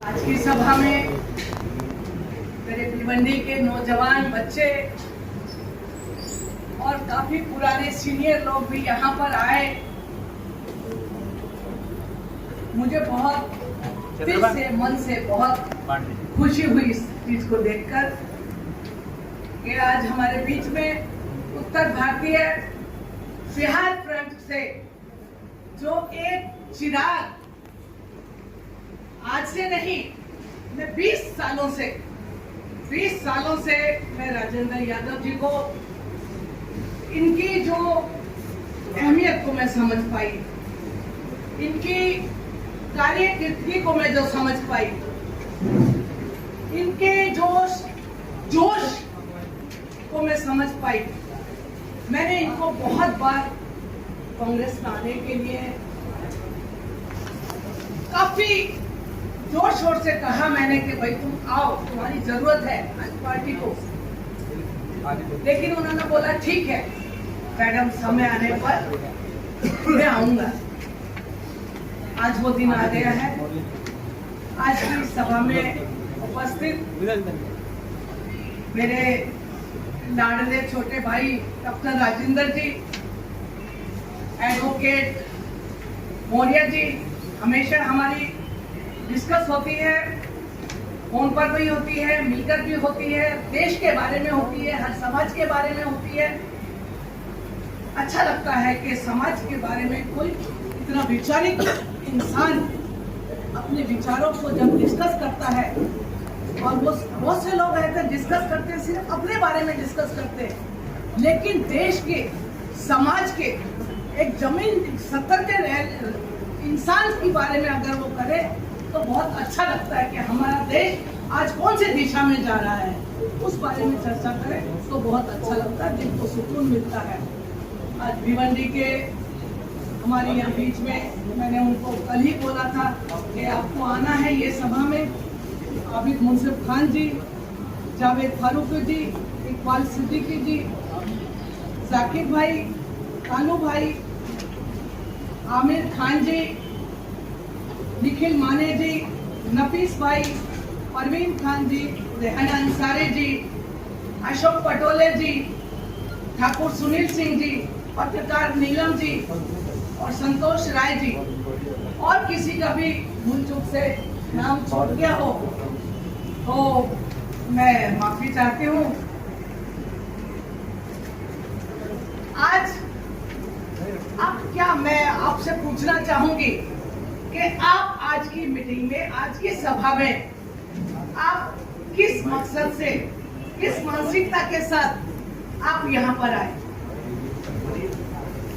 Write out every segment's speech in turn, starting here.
आज की सभा में मेरे भिवंडी के नौजवान बच्चे और काफी पुराने सीनियर लोग भी यहाँ पर आए। मुझे बहुत दिल से, मन से बहुत खुशी हुई इस चीज को देखकर कि आज हमारे बीच में उत्तर भारतीय बिहार फ्रंट से जो एक चिराग आज से नहीं, मैं 20 सालों से मैं राजेंद्र यादव जी को, इनकी जो अहमियत को मैं समझ पाई, इनकी कार्यकीर्ति को मैं जो समझ पाई, इनके जोश को मैं समझ पाई। मैंने इनको बहुत बार कांग्रेस में आने के लिए काफी जोर शोर से कहा मैंने कि भाई तुम आओ, तुम्हारी जरूरत है आज पार्टी को। लेकिन उन्होंने बोला ठीक है मैडम, समय आने पर मैं आऊंगा। आज वो दिन आ गया है। आज की सभा में उपस्थित मेरे लाडले छोटे भाई डॉक्टर राजेंद्र जी, एडवोकेट मौर्य जी, हमेशा हमारी डिस्कस होती है, फोन पर भी होती है, मिलकर भी होती है, देश के बारे में होती है, हर समाज के बारे में होती है। अच्छा लगता है कि समाज के बारे में कोई इतना वैचारिक इंसान अपने विचारों को जब डिस्कस करता है, और वो बहुत से लोग रहकर डिस्कस करते हैं, सिर्फ अपने बारे में डिस्कस करते हैं, लेकिन देश के, समाज के, एक जमीन सत्तर के इंसान के बारे में अगर वो करे तो बहुत अच्छा लगता है कि हमारा देश आज कौन सी दिशा में जा रहा है, उस बारे में चर्चा करें तो बहुत अच्छा लगता है, दिल को सुकून मिलता है। आज भिवंडी के हमारे यहाँ बीच में मैंने उनको कल ही बोला था कि आपको आना है ये सभा में। आबिद मुंसिफ खान जी, जावेद फारूक जी, इकबाल सिद्दीकी जी, जाकिर भाई, कानू भाई, आमिर खान जी, निखिल माने जी, नफीस भाई, परवीन खान जी, रेहाना अंसारी जी, अशोक पटोले जी, ठाकुर सुनील सिंह जी, पत्रकार नीलम जी और संतोष राय जी, और किसी का भी भूल चूक से नाम छूट गया हो तो मैं माफी चाहती हूँ। आज मैं आपसे पूछना चाहूंगी कि आप आज की मीटिंग में, आज की सभा में आप किस मकसद से, किस मानसिकता के साथ आप यहाँ पर आए,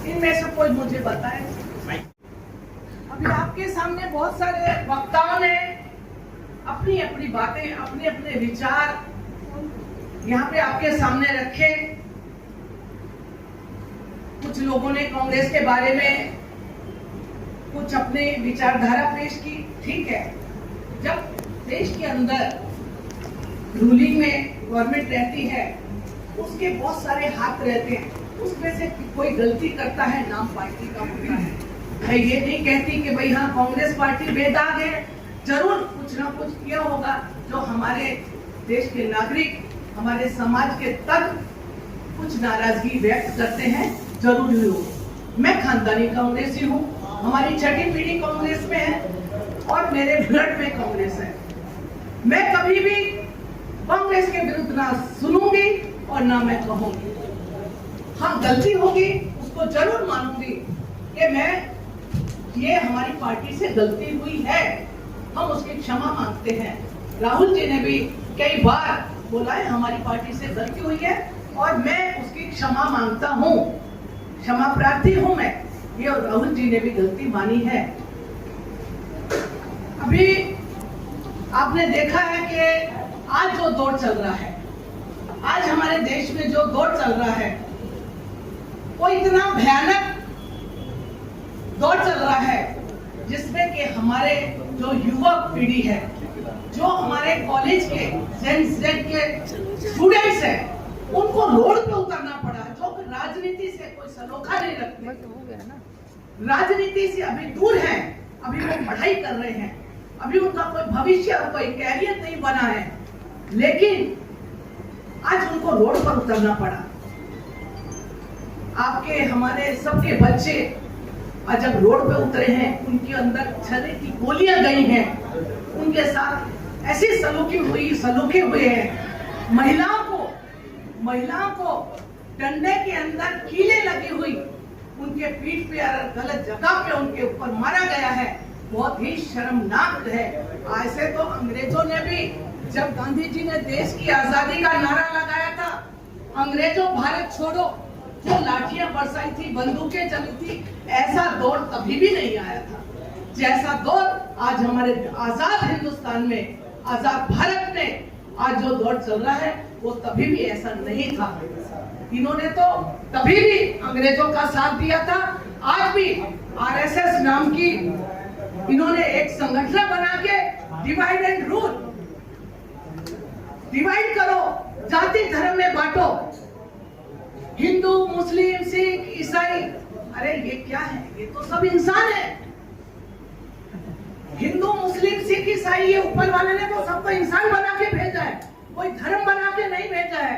इनमें से कोई मुझे बताए। अभी आपके सामने बहुत सारे वक्ताओं ने अपनी अपनी बातें, अपने अपने विचार यहाँ पे आपके सामने रखे। कुछ लोगों ने कांग्रेस के बारे में कुछ अपने विचारधारा पेश की, ठीक है। जब देश के अंदर रूलिंग में गवर्नमेंट रहती है, उसके बहुत सारे हाथ रहते हैं, उसमें से कोई गलती करता है, नाम पार्टी का होता है। मैं ये नहीं कहती कि भाई हाँ कांग्रेस पार्टी बेदाग है, जरूर कुछ ना कुछ किया होगा जो हमारे देश के नागरिक, हमारे समाज के तक कुछ नाराजगी व्यक्त करते हैं, जरूर ही हो। मैं खानदानी कांग्रेसी हूँ, हमारी छठी पीढ़ी कांग्रेस में है और मेरे ब्लड में कांग्रेस है। मैं कभी भी कांग्रेस के विरुद्ध ना सुनूंगी और ना मैं कहूंगी। हाँ, गलती होगी उसको जरूर मानूंगी कि ये हमारी पार्टी से गलती हुई है, हम उसकी क्षमा मांगते हैं। राहुल जी ने भी कई बार बोला है हमारी पार्टी से गलती हुई है और मैं उसकी क्षमा मांगता हूँ, क्षमा प्रार्थी हूँ मैं। ये और राहुल जी ने भी गलती मानी है। अभी आपने देखा है कि आज जो दौर चल रहा है, आज हमारे देश में जो दौर चल रहा है, वो इतना भयानक दौर चल रहा है जिसमें कि हमारे जो युवा पीढ़ी है, जो हमारे कॉलेज के जेन के स्टूडेंट्स हैं, उनको रोड पे उतरना पड़ा, जो राजनीति से कोई सलोखा नहीं रखते, राजनीति से अभी दूर हैं, अभी वो पढ़ाई कर रहे हैं, अभी उनका कोई भविष्य और कोई कैरियर नहीं बना है, लेकिन आज उनको रोड पर उतरना पड़ा। आपके हमारे सबके बच्चे आज जब रोड पे उतरे हैं, उनके अंदर छर्रे की गोलियां गई हैं, उनके साथ ऐसी सलूकी हुए हैं। महिलाओं को डंडे के अंदर कीलें लगी हुई, उनके पीठ पे गलत जगह पे उनके ऊपर मारा गया है। बहुत ही शर्मनाक है। ऐसे तो अंग्रेजों ने भी, जब गांधी जी ने देश की आजादी का नारा लगाया था, अंग्रेजों भारत छोड़ो, जो लाठियां बरसाई थी, बंदूकें चली थी, ऐसा दौर कभी भी नहीं आया था जैसा दौर आज हमारे आजाद हिंदुस्तान में, आजाद भारत में आज जो दौर चल रहा है, वो तभी भी ऐसा नहीं था। इन्होंने तो तभी भी अंग्रेजों का साथ दिया था। आज भी आरएसएस नाम की इन्होंने एक संगठन बना के डिवाइड एंड रूल, डिवाइड करो, जाति धर्म में बांटो, हिंदू मुस्लिम सिख ईसाई। अरे ये क्या है? ये तो सब इंसान है। हिंदू मुस्लिम सिख ईसाई, ये ऊपर वाले ने तो सबको इंसान बना के भेजा है, कोई धर्म बना के नहीं भेजा है।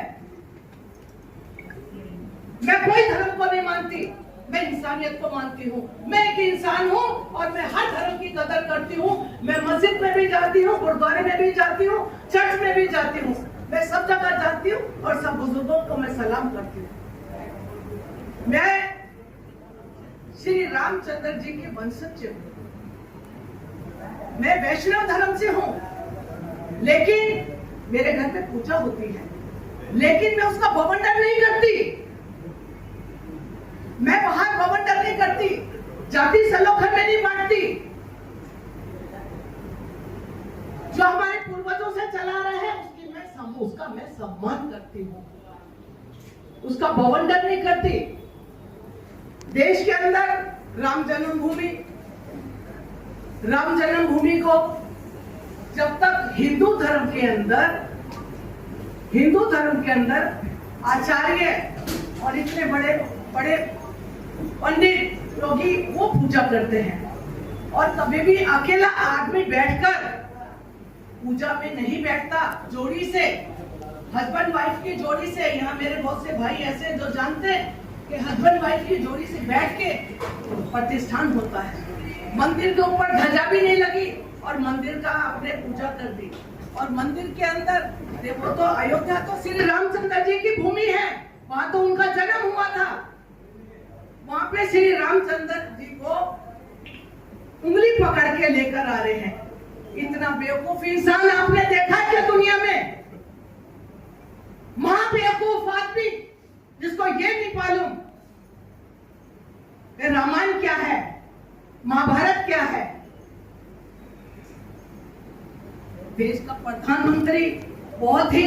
मैं कोई धर्म को नहीं मानती, मैं इंसानियत को मानती हूँ। मैं एक इंसान हूँ और मैं हर धर्म की कदर करती हूँ। मैं मस्जिद में भी जाती हूँ, गुरुद्वारे में भी जाती हूँ, चर्च में भी जाती हूँ, मैं सब जगह जाती हूँ और सब बुजुर्गों को मैं सलाम करती हूँ। मैं श्री रामचंद्र जी के वंशज हूँ, मैं वैष्णव धर्म से हूँ, लेकिन मेरे घर में पूजा होती है, लेकिन मैं उसका बवंडर नहीं करती। मैं बाहर बवंडर नहीं करती, जाति सलोखन में नहीं बांटती। जो हमारे पूर्वजों से चला रहा है उसका मैं सम्मान करती हूँ, उसका बवंडर नहीं करती। देश के अंदर राम जन्मभूमि को जब तक हिंदू धर्म के अंदर आचार्य और इतने बड़े बड़े पंडित लोग ही वो पूजा करते हैं, और कभी भी अकेला आदमी बैठकर पूजा में नहीं बैठता। जोड़ी से, हस्बैंड वाइफ की जोड़ी से, यहाँ मेरे बहुत से भाई ऐसे जो जानते हैं कि हस्बैंड वाइफ की जोड़ी से बैठ के प्रतिष्ठान होता है। मंदिर के ऊपर ध्वजा भी नहीं लगी और मंदिर का आपने पूजा कर दी। और मंदिर के अंदर देखो तो अयोध्या तो श्री रामचंद्र जी की भूमि है, वहां तो उनका जन्म हुआ था। वहां पे श्री रामचंद्र जी को उंगली पकड़ के लेकर आ रहे हैं। इतना बेवकूफ इंसान आपने देखा क्या दुनिया में? महाबेवकूफ आदमी जिसको ये नहीं मालूम कि रामायण क्या है, महाभारत क्या है। देश का प्रधानमंत्री बहुत ही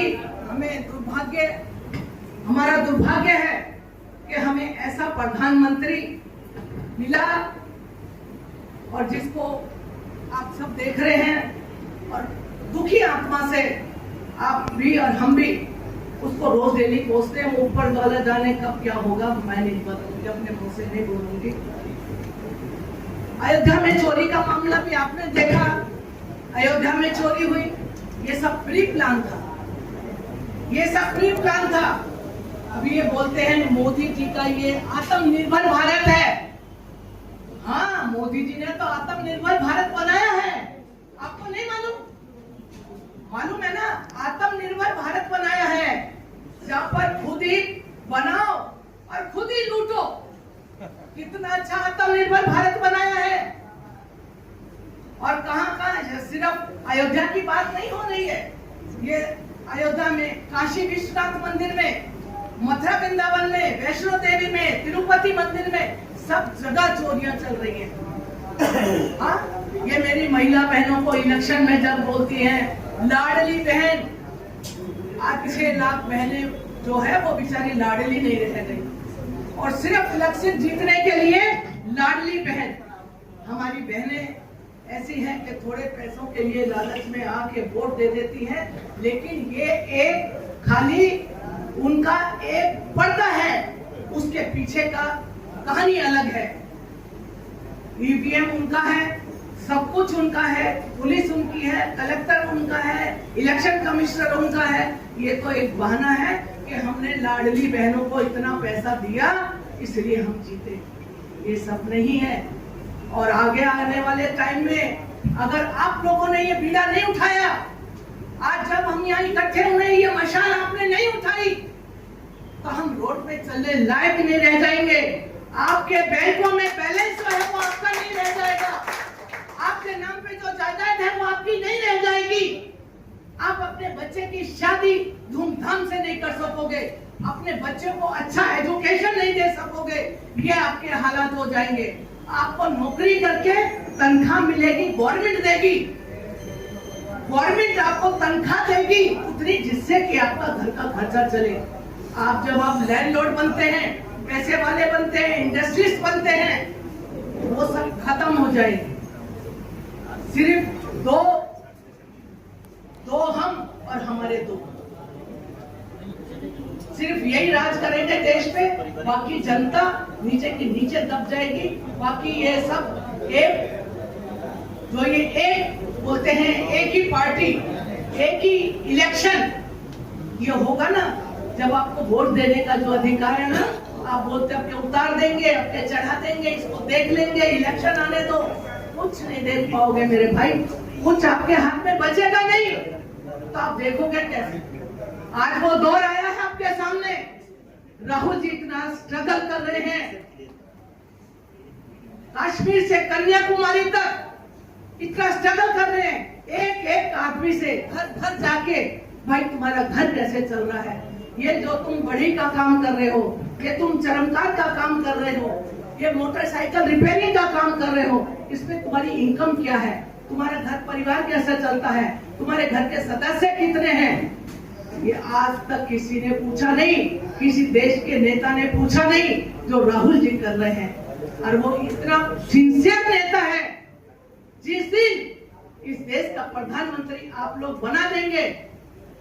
हमारा दुर्भाग्य है कि हमें ऐसा प्रधानमंत्री मिला, और जिसको आप सब देख रहे हैं और दुखी आत्मा से आप भी और हम भी उसको रोज डेली कोसते हैं। ऊपर वाला जाने कब क्या होगा मैं नहीं बताऊंगी, अपने मुंह से नहीं बोलूंगी। अयोध्या में चोरी का मामला भी आपने देखा, अयोध्या में चोरी हुई, ये सब प्री प्लान था, ये सब प्री प्लान था। अभी ये बोलते हैं मोदी जी का ये आत्मनिर्भर भारत है। हाँ, मोदी जी ने तो आत्मनिर्भर भारत बनाया है, आपको नहीं मालूम? मालूम है ना, आत्मनिर्भर भारत बनाया है, जहाँ पर खुद ही बनाओ और खुद ही लूटो। कितना अच्छा आत्मनिर्भर भारत बनाया है। और कहाँ सिर्फ अयोध्या की बात नहीं हो रही है, ये अयोध्या में, काशी विश्वनाथ मंदिर में, मथुरा वृंदावन में, वैष्णो देवी में, तिरुपति मंदिर में, सब जगह चोरियां चल रही हैं। हाँ, ये मेरी महिला बहनों को इलेक्शन में जब बोलती हैं लाडली बहन, आज 6 लाख बहनें जो है वो बेचारी लाडली नहीं रह गई, और सिर्फ इलेक्शन जीतने के लिए लाडली बहन। हमारी बहनें ऐसी हैं कि थोड़े पैसों के लिए लालच में आके वोट दे देती हैं, लेकिन ये एक खाली उनका एक पर्दा है, उसके पीछे का कहानी अलग है। ईवीएम उनका है, सब कुछ उनका है, पुलिस उनकी है, कलेक्टर उनका है, इलेक्शन कमिश्नर उनका है। ये तो एक बहाना है कि हमने लाडली बहनों को इतना पैसा दिया इसलिए हम जीते। ये सब नहीं है। और आगे आने वाले टाइम में अगर आप लोगों ने ये बीड़ा नहीं उठाया, आज जब हम यहाँ इकट्ठे हुए ये मशाल आपने नहीं उठाई, तो हम रोड पे चलने लायक नहीं रह जाएंगे। आपके बैंकों में बैलेंस जो है वो आपका नहीं रह जाएगा। आपके नाम पे जो जायदाद है वो आपकी नहीं रह जाएगी। आप अपने बच्चे की शादी धूमधाम से नहीं कर सकोगे, अपने बच्चे को अच्छा एजुकेशन नहीं दे सकोगे। ये आपके हालात हो जाएंगे। आपको नौकरी करके तनख्वाह मिलेगी, गवर्नमेंट देगी, गवर्नमेंट आपको तनख्वाह देगी उतनी जिससे कि आपका घर का खर्चा चले। आप लैंडलॉर्ड बनते हैं, पैसे वाले बनते हैं, इंडस्ट्रीज बनते हैं, वो सब खत्म हो जाएगी। सिर्फ दो हम और हमारे दो, सिर्फ यही राज करेंगे देश पे। बाकी जनता नीचे की नीचे दब जाएगी। बाकी ये सब एक बोलते हैं एक ही पार्टी, एक ही इलेक्शन, ये होगा ना जब आपको वोट देने का जो अधिकार है ना, आप बोलते अपने उतार देंगे, अपने चढ़ा देंगे, इसको देख लेंगे, इलेक्शन आने दो। कुछ नहीं देख पाओगे मेरे भाई, कुछ आपके हाथ में बचेगा नहीं। तो आप देखोगे कैसे? आज वो दौर आया है आपके सामने, राहुल जी इतना स्ट्रगल कर रहे हैं, कश्मीर से कन्याकुमारी तक इतना स्ट्रगल कर रहे हैं, एक एक आदमी से घर घर जाके भाई तुम्हारा घर कैसे चल रहा है, ये जो तुम बढ़ी का काम कर रहे हो, ये तुम चरमकार का काम कर रहे हो, ये मोटरसाइकिल रिपेयरिंग का काम कर रहे हो, इसमें तुम्हारी इनकम क्या है, तुम्हारा घर परिवार कैसे चलता है, तुम्हारे घर के सदस्य कितने हैं, ये आज तक किसी ने पूछा नहीं, किसी देश के नेता ने पूछा नहीं, जो राहुल जी कर रहे हैं। और वो इतना सिंसियर नेता है, जिस दिन इस देश का प्रधानमंत्री आप लोग बना देंगे,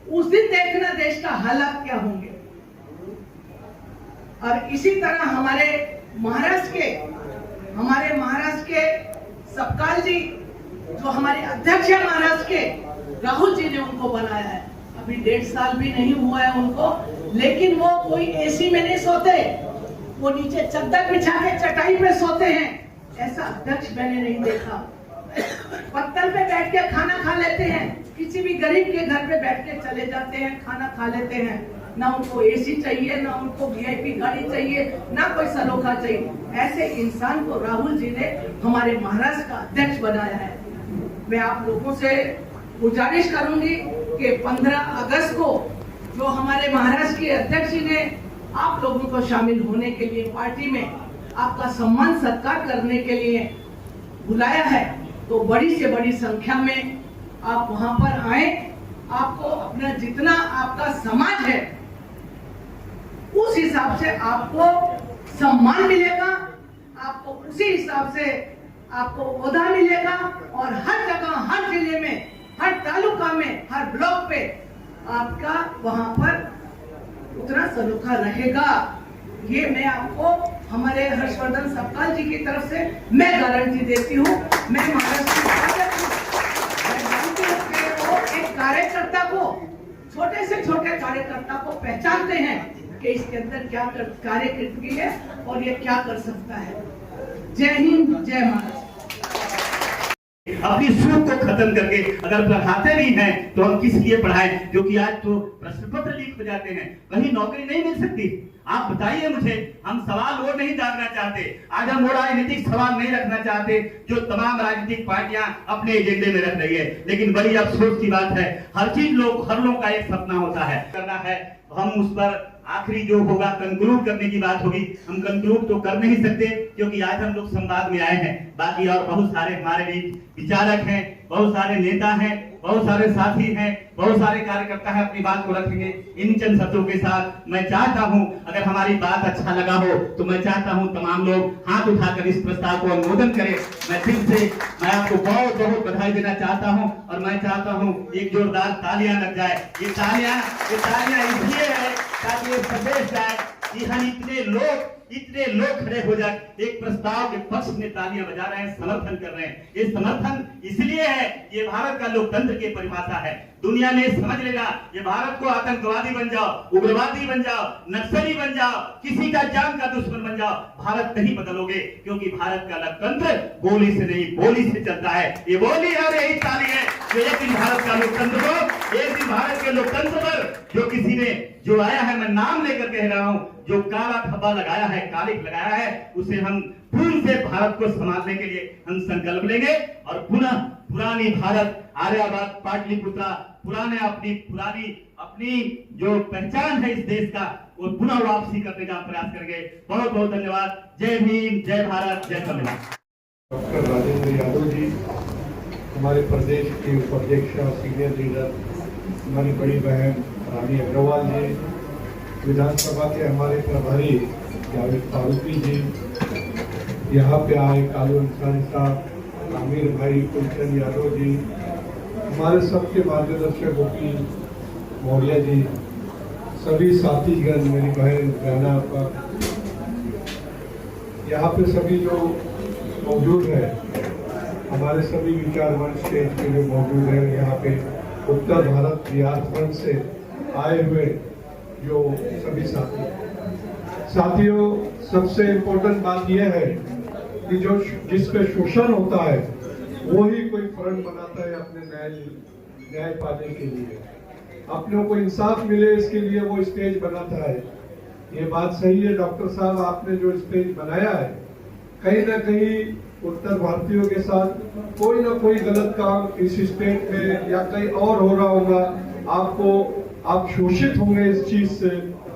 उस दिन देखना देश का हालात क्या होंगे। और इसी तरह हमारे महाराष्ट्र के सपकाल जी, जो हमारे अध्यक्ष है महाराष्ट्र के, राहुल जी ने उनको बनाया है। अभी 1.5 साल भी नहीं हुआ है उनको, लेकिन वो कोई एसी में नहीं सोते, वो नीचे चद्दर बिछा के चटाई पे सोते हैं। ऐसा अध्यक्ष मैंने नहीं देखा। पत्थर पे बैठ के खाना खा लेते हैं, किसी भी गरीब के घर पे बैठ के चले जाते हैं, खाना खा लेते हैं। ना उनको एसी चाहिए, ना उनको वीआईपी गाड़ी चाहिए, ना कोई सलोखा चाहिए। ऐसे इंसान को राहुल जी ने हमारे महाराष्ट्र का अध्यक्ष बनाया है। मैं आप लोगों से गुजारिश करूंगी कि 15 अगस्त को जो हमारे महाराष्ट्र के अध्यक्ष जी ने आप लोगों को शामिल होने के लिए पार्टी में आपका सम्मान सत्कार करने के लिए बुलाया है, तो बड़ी से बड़ी संख्या में आप वहां पर आए। आपको अपना जितना आपका समाज है उस हिसाब से आपको सम्मान मिलेगा, आपको उसी हिसाब से आपको ओहदा मिलेगा। और हर जगह, हर जिले में, हर तालुका में, हर ब्लॉक पे आपका वहां पर उतना सलोखा रहेगा। ये मैं आपको हमारे हर्षवर्धन सपकाल जी की तरफ से मैं गारंटी देती हूँ। मैं महाराष्ट्र एक कार्यकर्ता को, छोटे से छोटे कार्यकर्ता को पहचानते हैं कि इसके अंदर क्या कार्यकृति है और ये क्या कर सकता है। जय हिंद, जय महाराष्ट्र। अपनी सूख को खत्म करके अगर पढ़ाते भी हैं तो हम किस लिए पढ़ाएं, क्योंकि आज तो प्रश्न पत्र लीक हो जाते हैं, कहीं नौकरी नहीं मिल सकती। आप बताइए मुझे, हम सवाल और नहीं जानना चाहते, आज हम वो राजनीतिक सवाल नहीं रखना चाहते जो तमाम राजनीतिक पार्टियां अपने एजेंडे में रख रही है। लेकिन बड़ी अफसोस की बात है, हर लोग का एक सपना होता है, करना है, हम उस पर आखिरी जो होगा कंक्लूड करने की बात होगी। हम कंक्लूड तो कर नहीं सकते क्योंकि आज हम लोग संवाद में आए हैं। बाकी और बहुत सारे हमारे बीच विचारक हैं, बहुत सारे नेता हैं, बहुत सारे साथी हैं, बहुत सारे कार्यकर्ता हैं, अपनी बात को रखेंगे। इन चंद शब्दों के साथ मैं चाहता हूं, अगर हमारी बात अच्छा लगा हो तो मैं चाहता हूं तमाम लोग हाथ उठाकर इस प्रस्ताव को अनुमोदन करें। मैं फिर से मैं आपको बहुत बहुत बधाई देना चाहता हूं और मैं चाहता हूं एक जोरदार तालियां लग जाए। ये तालियां इसलिए है ताकि ये संदेश जाए कि हम इतने लोग इतने लोग खड़े हो जाए एक प्रस्ताव के पक्ष में तालियां बजा रहे हैं, समर्थन कर रहे हैं। ये समर्थन इसलिए है, ये भारत का लोकतंत्र की परिभाषा है। दुनिया में समझ लेगा, ये भारत को आतंकवादी बन जाओ, उग्रवादी बन जाओ, नक्सली बन जाओ, किसी का जान का दुश्मन बन जाओ, भारत नहीं बदलोगे, क्योंकि भारत का लोकतंत्र गोली से नहीं बोली से चलता है। ये बोली है और यही ताली है जो एक दिन भारत का लोकतंत्र को, एक दिन भारत के लोकतंत्र पर जो किसी ने जो आया है, मैं नाम लेकर कह रहा हूं, जो काला धब्बा लगाया है, कालिक लगाया है, उसे हम फिर से भारत को संभालने के लिए हम संकल्प लेंगे और पुनः पुरानी भारत, आर्यावर्त, पाटलिपुत्रा, अपनी जो पहचान है इस देश का, वो पुनः वापसी करने का प्रयास करेंगे। बहुत बहुत धन्यवाद। जय भीम, जय भारत, जय संविधान। डॉक्टर राजेंद्र यादव जी, हमारे प्रदेश के उपाध्यक्ष और सीनियर लीडर, हमारी बड़ी बहन रानी अग्रवाल जी, विधानसभा के हमारे प्रभारी जावेद फारूकी जी, यहाँ पे आए कालू अंसारी साहब, आमिर भाई, कुलचंद यादव जी, हमारे सबके मार्गदर्शक वकील मौर्य जी, सभी साथीगण, मेरी बहन गाना पर, यहाँ पे सभी जो मौजूद है, हमारे सभी विचार मंच स्टेज पे जो मौजूद है, यहाँ पे उत्तर भारत बिहार फ्रंट से आए हुए जो सभी साथियों, सबसे इम्पोर्टेंट बात यह है कि जो जिस पे शोषण होता है वो ही कोई फ्रंट बनाता है अपने न्याय पाने के लिए, अपनों को इंसाफ मिले इसके लिए वो स्टेज बनाता है। ये बात सही है डॉक्टर साहब, आपने जो स्टेज बनाया है, कहीं ना कहीं उत्तर भारतीयों के साथ कोई ना कोई गलत काम इस स्टेट में या कहीं और हो रहा होगा, आप शोषित होंगे इस चीज से,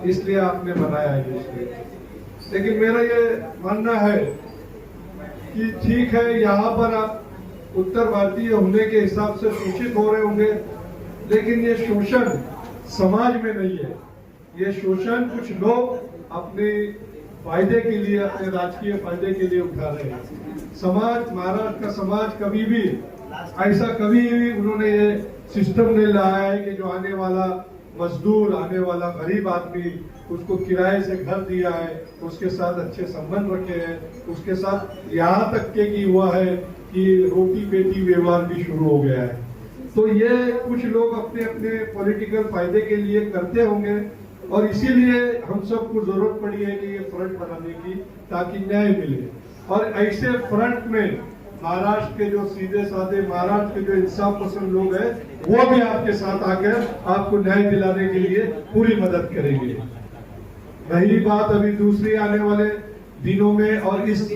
इसलिए आपने बनाया है ये स्टेज। लेकिन मेरा ये मानना है कि ठीक है, यहाँ पर आप उत्तर भारतीय होने के हिसाब से शोषित हो रहे होंगे, लेकिन ये शोषण समाज में नहीं है। ये शोषण कुछ लोग अपने फायदे के लिए, अपने राजकीय फायदे के लिए उठा रहे हैं। समाज, महाराष्ट्र का समाज कभी भी उन्होंने ये सिस्टम नहीं लाया है कि जो आने वाला मजदूर, आने वाला गरीब आदमी, उसको किराए से घर दिया है, उसके साथ अच्छे संबंध रखे हैं, उसके साथ यहाँ तक के की हुआ है कि रोटी बेटी व्यवहार भी शुरू हो गया है। तो ये कुछ लोग अपने अपने पॉलिटिकल फायदे के लिए करते होंगे और इसीलिए हम सबको जरूरत पड़ी है कि ये फ्रंट बनाने की, ताकि न्याय मिले। और ऐसे फ्रंट में महाराष्ट्र के जो सीधे साधे, महाराष्ट्र के जो इंसाफ पसंद लोग हैं, वो भी आपके साथ आकर आपको न्याय दिलाने के लिए पूरी मदद करेंगे। रही बात अभी दूसरी आने वाले दिनों में, और इस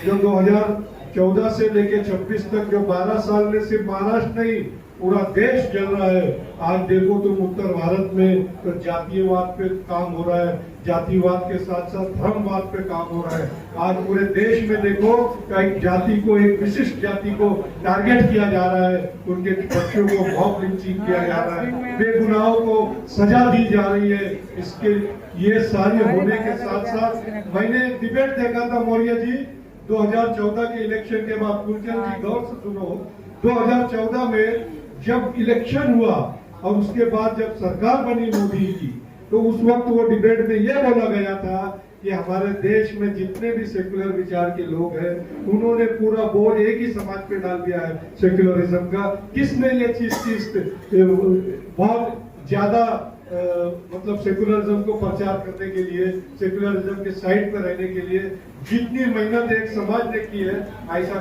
जो 2014 से लेकर 26 तक जो 12 साल में सिर्फ महाराष्ट्र नहीं पूरा देश चल रहा है। आज देखो तुम उत्तर भारत में तो जातीयवाद पे काम हो रहा है, जातिवाद के साथ साथ धर्मवाद पे काम हो रहा है। आज पूरे देश में देखो एक जाति को, एक विशिष्ट जाति को टारगेट किया जा रहा है, उनके बच्चों को मॉब लिंचिंग किया जा रहा है, बेगुनाहों को सजा दी जा रही है। इसके ये सारे होने के साथ साथ मैंने डिबेट देखा था मौर्य जी 2014 के इलेक्शन के बाद, कुलचंद जी गौर से सुनो, 2014 में जब इलेक्शन हुआ और उसके बाद जब सरकार बनी मोदी की, तो उस वक्त वो डिबेट में ये बोला गया था कि हमारे देश में जितने भी सेक्युलर विचार के लोग हैं, उन्होंने पूरा बोझ एक ही समाज पे डाल दिया है, सेक्युलरिज्म का। किसने ये चीज बहुत ज्यादा मतलब सेक्युलरिज्म को प्रचार करने के लिए, सेक्युलरिज्म के साइड पर रहने के लिए जितनी मेहनत एक समाज ने की है, ऐसा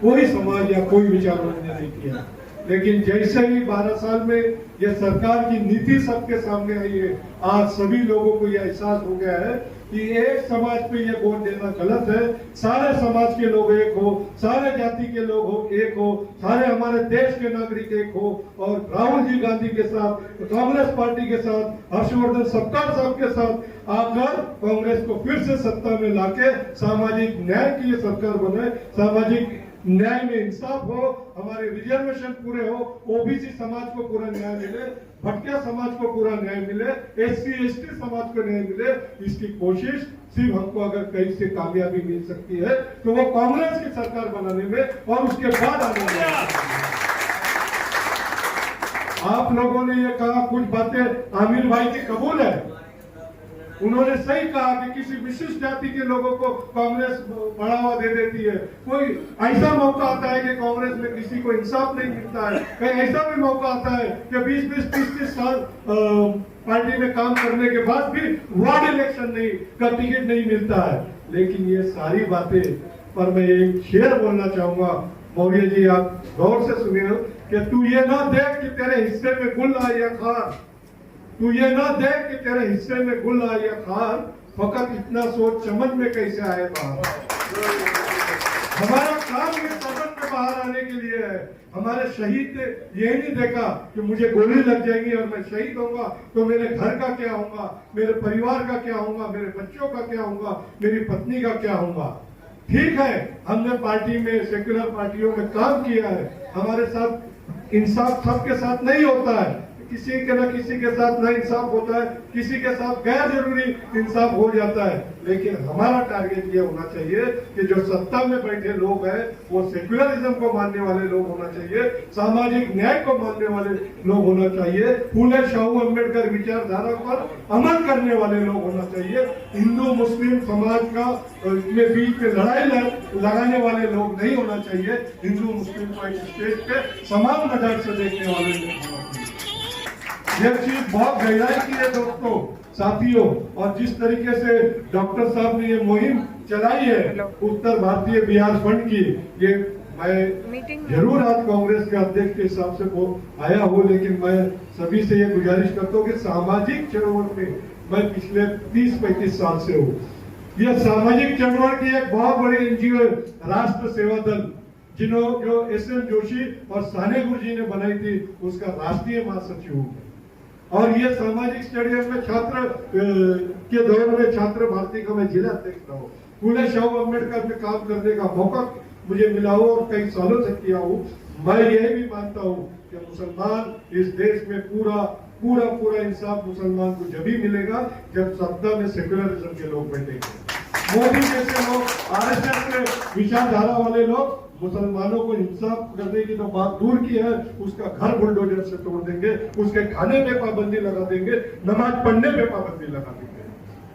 कोई समाज या कोई विचारवादी ने नहीं किया। लेकिन जैसे ही 12 साल में ये सरकार की नीति सबके सामने आई है, आज सभी लोगों को यह एहसास हो गया है कि एक समाज पे ये वोट देना गलत है। सारे समाज के लोग एक हो, सारे जाति के लोग हो एक हो, सारे हमारे देश के नागरिक एक हो। और राहुल जी गांधी के साथ, कांग्रेस पार्टी के साथ, हर्षवर्धन सपकाल साहब के साथ आकर कांग्रेस को फिर से सत्ता में लाके सामाजिक न्याय की ये सरकार बने, सामाजिक न्याय में इंसाफ हो, हमारे रिजर्वेशन पूरे हो, ओबीसी समाज को पूरा न्याय मिले, भटकिया समाज को पूरा न्याय मिले, एससी एसटी समाज को न्याय मिले। इसकी कोशिश सिर्फ हमको अगर कहीं से कामयाबी मिल सकती है तो वो कांग्रेस की सरकार बनाने में और उसके बाद आने में। आप लोगों ने ये कहा, कुछ बातें आमिर भाई की कबूल है, उन्होंने सही कहा कि किसी विशिष्ट जाति के लोगों को कांग्रेस बढ़ावा दे देती है। कोई ऐसा मौका आता है कि कांग्रेस में किसी को इंसाफ नहीं मिलता है, कहीं ऐसा भी मौका आता है कि 20-20, 30-30 साल पार्टी में काम करने के बाद भी वार्ड इलेक्शन का टिकट नहीं मिलता है। लेकिन ये सारी बातें पर मैं एक शेर बोलना चाहूंगा, मौर्य जी आप गौर से सुनिए कि तू ये ना देख कि तेरे हिस्से में गुल आ या खार, तू ये ना देख कि तेरे हिस्से में गुल आ या खार, फकत इतना सोच चमन में कैसे आए बाहर। हमारा काम ये चमन में बाहर आने के लिए है। हमारे शहीद ने ये नहीं देखा कि मुझे गोली लग जाएगी और मैं शहीद होऊंगा तो मेरे घर का क्या होगा, मेरे परिवार का क्या होगा, मेरे बच्चों का क्या होगा, मेरी पत्नी का क्या होगा। ठीक है, हमने पार्टी में, सेक्युलर पार्टियों में काम किया है, हमारे साथ इंसाफ सबके साथ नहीं होता है, किसी के ना किसी के साथ ना इंसाफ होता है, किसी के साथ गैर जरूरी इंसाफ हो जाता है। लेकिन हमारा टारगेट ये होना चाहिए कि जो सत्ता में बैठे लोग हैं वो सेक्युलरिज्म को मानने वाले लोग होना चाहिए, सामाजिक न्याय को मानने वाले लोग होना चाहिए, फूले शाहू अम्बेडकर विचारधारा पर अमल करने वाले लोग होना चाहिए। हिंदू मुस्लिम समाज का के बीच में लड़ाई लगाने वाले लोग नहीं होना चाहिए। हिंदू मुस्लिम को एक स्टेज पे समान नजर से देखने वाले लोग होना चाहिए। यह चीज बहुत गहराई की है दोस्तों, साथियों, और जिस तरीके से डॉक्टर साहब ने ये मुहिम चलाई है उत्तर भारतीय बिहार फंड की, ये मैं जरूर आज कांग्रेस के अध्यक्ष के हिसाब से वो आया हूँ, लेकिन मैं सभी से ये गुजारिश करता हूँ कि सामाजिक चळवळ में मैं पिछले 30-35 साल से हूँ। यह सामाजिक चळवळ की एक बहुत बड़ी एनजीओ राष्ट्र सेवा दल जो एस.एन. जोशी और साने गुरुजी ने बनाई थी, उसका राष्ट्रीय महासचिव हूँ। और ये सामाजिक स्टेडियम में छात्र के दौर में छात्र भारती का मैं जिला अध्यक्ष रहा हूँ। फूले शाहू अम्बेडकर में काम करने का मौका मुझे मिला हो और कई सालों से किया हूँ। मैं यही भी मानता हूँ कि मुसलमान इस देश में पूरा इंसाफ मुसलमान को जब ही मिलेगा जब सत्ता में सेक्युलरिज्म के लोग बैठेंगे। मोदी जैसे लोग, आरएसएस के विचारधारा वाले लोग मुसलमानों को हिंसा करने की तो बात दूर की है, उसका घर बुलडोजर से तोड़ देंगे, उसके खाने पे पाबंदी लगा देंगे, नमाज पढ़ने पे पाबंदी लगा देंगे।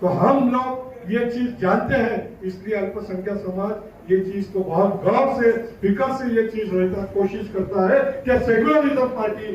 तो हम लोग ये चीज जानते हैं, इसलिए अल्पसंख्यक समाज ये चीज को बहुत गौर से, फिक्र से ये चीज रहता कोशिश करता है कि सेक्युलरिज्म पार्टी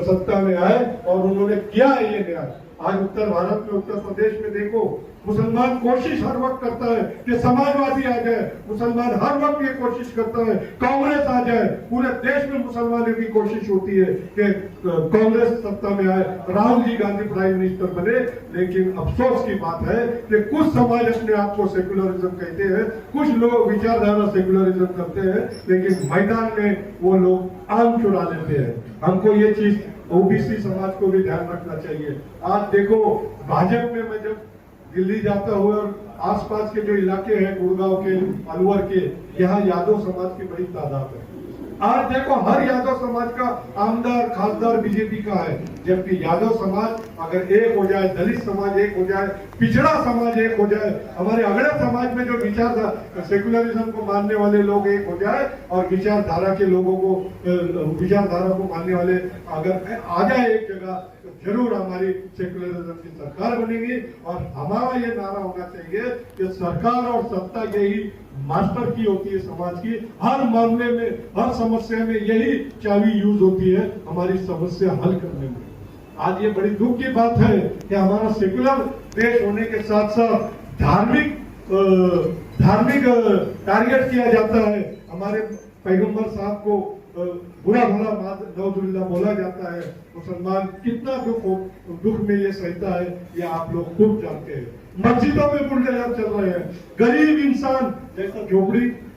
सत्ता में आए, और उन्होंने किया है ये न्याय। आज उत्तर भारत में, उत्तर प्रदेश में देखो, मुसलमान कोशिश हर वक्त करता है कि समाजवादी आ जाए, मुसलमान हर वक्त ये कोशिश करता है कांग्रेस आ जाए, पूरे देश में मुसलमानों की कोशिश होती है कि कांग्रेस सत्ता में आए, राहुल जी गांधी प्राइम मिनिस्टर बने। लेकिन अफसोस की बात है कि कुछ समाज अपने आप को सेक्युलरिज्म कहते हैं, कुछ लोग विचारधारा सेक्युलरिज्म करते हैं, लेकिन मैदान में वो लोग आम चुरा लेते हैं। हमको ये चीज ओबीसी समाज को भी ध्यान रखना चाहिए। आज देखो, भाजपा में मैं जब दिल्ली जाता हूँ और आसपास के जो इलाके हैं, गुड़गांव के, अलवर के, यहाँ यादव समाज की बड़ी तादाद है। आज देखो, हर यादव समाज का आमदार खासदार बीजेपी का है, जबकि यादव समाज अगर एक हो जाए, दलित समाज एक हो जाए, पिछड़ा समाज एक हो जाए, हमारे अगड़े समाज में जो विचारधारा सेक्युलरिज्म को मानने वाले लोग एक हो जाए, और विचारधारा के लोगों को, विचारधारा को मानने वाले अगर आ जाए एक जगह, तो जरूर हमारी सेक्युलरिज्म की सरकार बनेगी। और हमारा ये नारा होना चाहिए कि सरकार और सत्ता यही मास्टर की होती है समाज की, हर मामले में, हर समस्या में यही चाबी यूज होती है हमारी समस्या हल करने में। आज ये बड़ी दुख की बात है कि हमारा सेक्युलर देश होने के साथ साथ धार्मिक टारगेट किया जाता है। हमारे पैगंबर साहब को बुरा भला नौजुबिल्ला बोला जाता है। मुसलमान कितना दुख में ये सहता है, ये आप लोग खूब जानते हैं। मस्जिदों में बुलडोजर चल रहे हैं, गरीब इंसान जैसा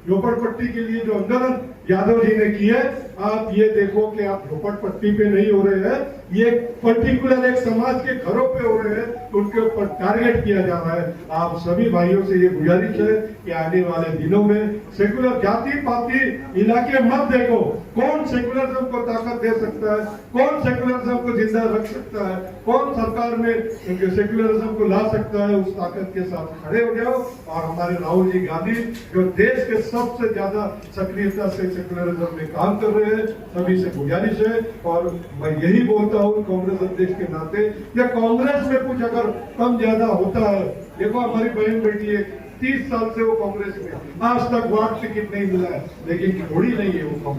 झोपड़पट्टी के लिए जो आंदोलन यादव जी ने की है, आप ये देखो कि आप झोपड़पट्टी पे नहीं हो रहे हैं, ये पर्टिकुलर एक समाज के घरों पे हो रहे हैं, तो उनके ऊपर टारगेट किया जा रहा है। आप सभी भाइयों से ये गुजारिश है कि आने वाले दिनों में सेक्युलर जाति पाति इलाके मत देखो, कौन सेक्युलरिज्म को ताकत दे सकता है, कौन सेक्युलरिज्म को जिंदा रख सकता है, कौन सरकार में सेक्युलरिज्म को ला सकता है, उस ताकत के साथ खड़े हो जाओ। और हमारे राहुल जी गांधी जो देश के सबसे ज्यादा सक्रियता से सेक्युलरिज्म में काम कर रहे हैं। सभी से गुजारिश है और मैं यही बोलता हूँ कांग्रेस अध्यक्ष के नाते, या कांग्रेस में कुछ अगर कम ज्यादा होता है, देखो हमारी बहन बेटी है 30 साल से वो कांग्रेस में, आज तक वार्ड टिकट नहीं मिला है, लेकिन छोड़ी नहीं है वो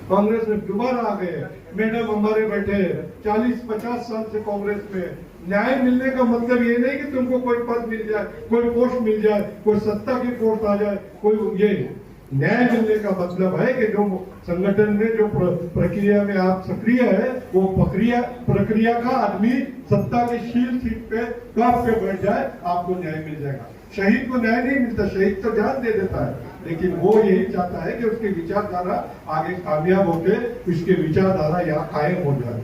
कांग्रेस में दोबारा आ गए। मैडम हमारे बैठे 40-50 साल से कांग्रेस में। न्याय मिलने का मतलब ये नहीं कि तुमको कोई पद मिल जाए, कोई पोस्ट मिल जाए, कोई सत्ता की पोस्ट आ जाए, कोई ये न्याय मिलने का मतलब है कि जो संगठन में जो प्रक्रिया में आप सक्रिय है, वो प्रक्रिया का आदमी सत्ता की शील सीट पे काफ पे बैठ जाए, आपको न्याय मिल जाएगा। शहीद को न्याय नहीं मिलता, शहीद तो जान दे देता है, लेकिन वो यही चाहता है कि उसकी विचारधारा आगे कामयाब होके उसके विचारधारा यहाँ कायम हो जाए।